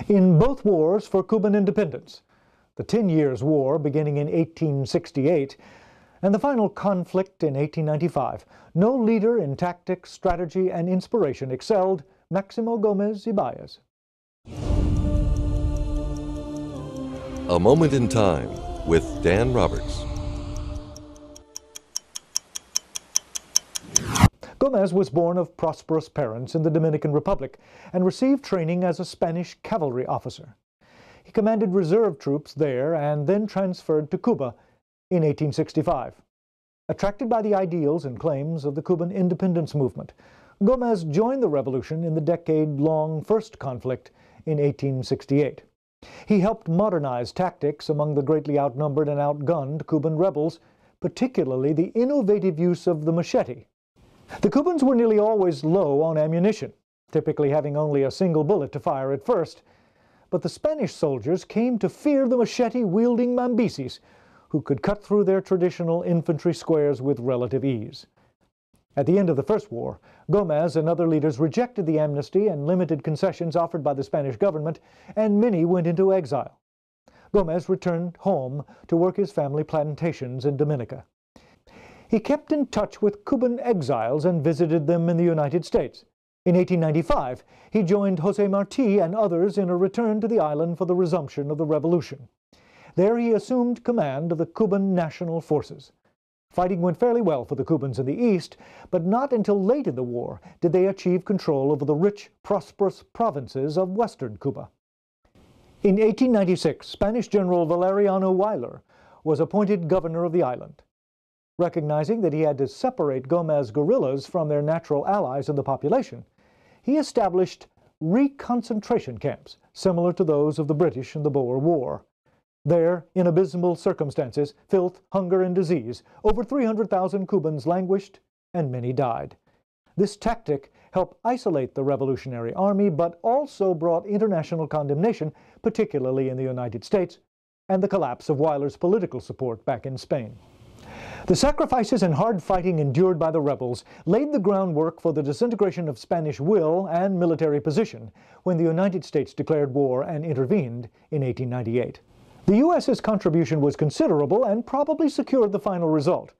In both wars for Cuban independence, the 10 Years' War beginning in 1868 and the final conflict in 1895, no leader in tactics, strategy, and inspiration excelled Maximo Gomez Ibaez. A Moment in Time with Dan Roberts. Gomez was born of prosperous parents in the Dominican Republic and received training as a Spanish cavalry officer. He commanded reserve troops there and then transferred to Cuba in 1865. Attracted by the ideals and claims of the Cuban independence movement, Gomez joined the revolution in the decade-long first conflict in 1868. He helped modernize tactics among the greatly outnumbered and outgunned Cuban rebels, particularly the innovative use of the machete. The Cubans were nearly always low on ammunition, typically having only a single bullet to fire at first. But the Spanish soldiers came to fear the machete-wielding Mambises, who could cut through their traditional infantry squares with relative ease. At the end of the First War, Gomez and other leaders rejected the amnesty and limited concessions offered by the Spanish government, and many went into exile. Gomez returned home to work his family plantations in Dominica. He kept in touch with Cuban exiles and visited them in the United States. In 1895, he joined José Martí and others in a return to the island for the resumption of the revolution. There he assumed command of the Cuban National Forces. Fighting went fairly well for the Cubans in the east, but not until late in the war did they achieve control over the rich, prosperous provinces of western Cuba. In 1896, Spanish General Valeriano Weyler was appointed governor of the island. Recognizing that he had to separate Gomez guerrillas from their natural allies in the population, he established reconcentration camps similar to those of the British in the Boer War. There, in abysmal circumstances, filth, hunger, and disease, over 300,000 Cubans languished and many died. This tactic helped isolate the Revolutionary Army, but also brought international condemnation, particularly in the United States, and the collapse of Weyler's political support back in Spain. The sacrifices and hard fighting endured by the rebels laid the groundwork for the disintegration of Spanish will and military position when the United States declared war and intervened in 1898. The U.S.'s contribution was considerable and probably secured the final result.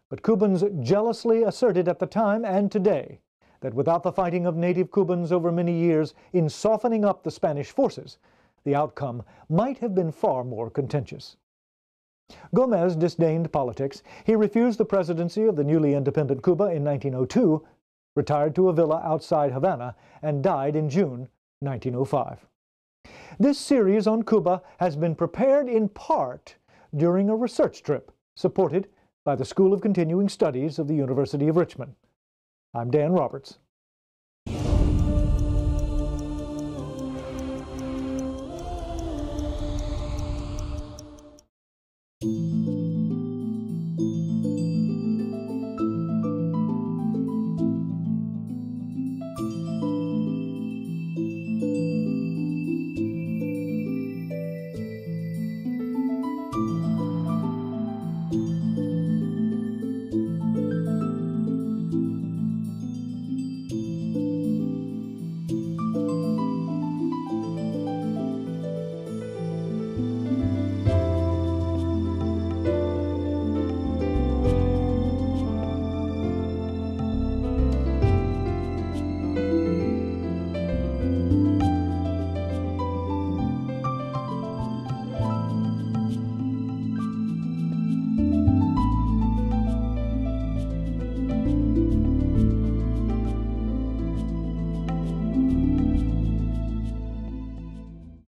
But Cubans jealously asserted at the time and today that without the fighting of native Cubans over many years in softening up the Spanish forces, the outcome might have been far more contentious. Gomez disdained politics. He refused the presidency of the newly independent Cuba in 1902, retired to a villa outside Havana, and died in June 1905. This series on Cuba has been prepared in part during a research trip supported by the School of Continuing Studies of the University of Richmond. I'm Dan Roberts.